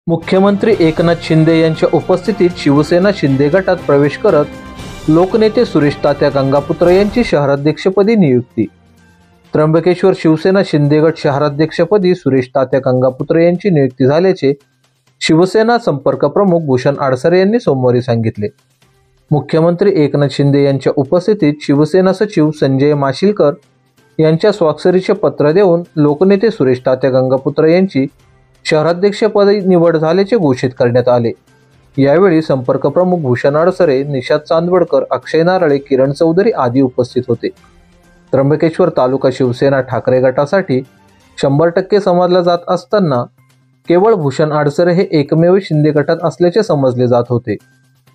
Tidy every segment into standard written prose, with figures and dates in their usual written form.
मुख्यमंत्री एकनाथ शिंदे यांच्या उपस्थितीत शिवसेना शिंदे गटात प्रवेश करत लोकनेते सुरेश तात्या गंगापुत्र यांची शहराध्यक्षपदी नियुक्ती। त्र्यंबकेश्वर शिवसेना शिंदे गट शहराध्यक्षपदी सुरेश तात्या गंगापुत्र यांची नियुक्ती झाल्याचे शिवसेना संपर्क प्रमुख भूषण आडसरे यांनी सोमवारी सांगितले। मुख्यमंत्री एकनाथ शिंदे यांच्या उपस्थितीत शिवसेना सचिव संजय माशिलकर यांच्या स्वाक्षरीचे पत्र देऊन लोकनेते सुरेश तात्या गंगापुत्र यांची शहराध्यक्षपदी निवड झाल्याचे घोषित करण्यात आले। यावेळी संपर्क प्रमुख भूषण आडसरे, निशाद चांदवडकर, अक्षय नारळे, किरण चौधरी आदी उपस्थित होते। त्र्यंबकेश्वर तालुका शिवसेना ठाकरे गटासाठी 100% समजला जात असताना केवळ भूषण आडसरे हे एकमेव शिंदे गटात असल्याचे समजले जात होते,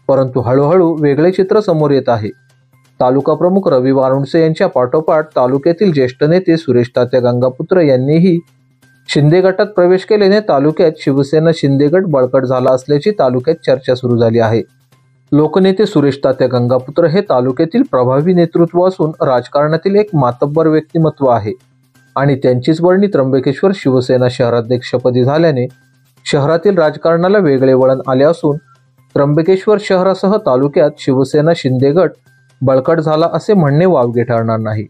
परंतु हळूहळू वेगळे चित्र समोर येत आहे। तालुका प्रमुख रवी वारुणसे यांच्या पाठोपाठ तालुक्यातील ज्येष्ठ नेते सुरेश तात्या गंगापुत्र यांनीही शिंदे गटात प्रवेश केल्याने तालुक्यात शिवसेना शिंदे गट बळकट झाला असल्याची तालुक्यात चर्चा सुरू झाली आहे। लोकनेते सुरेश तात्या गंगापुत्र हे तालुक्यातील प्रभावी नेतृत्व असून राजकारणातील एक मातब्बर व्यक्तिमत्व आहे आणि त्यांचीच वर्णी त्र्यंबकेश्वर शिवसेना शहराध्यक्षपदी झाल्याने शहरातील राजकारणाला वेगळे वळण आले असून त्र्यंबकेश्वर शहरासह तालुक्यात शिवसेना शिंदे गट बळकट झाला असे म्हणणे वावगे ठरणार नाही।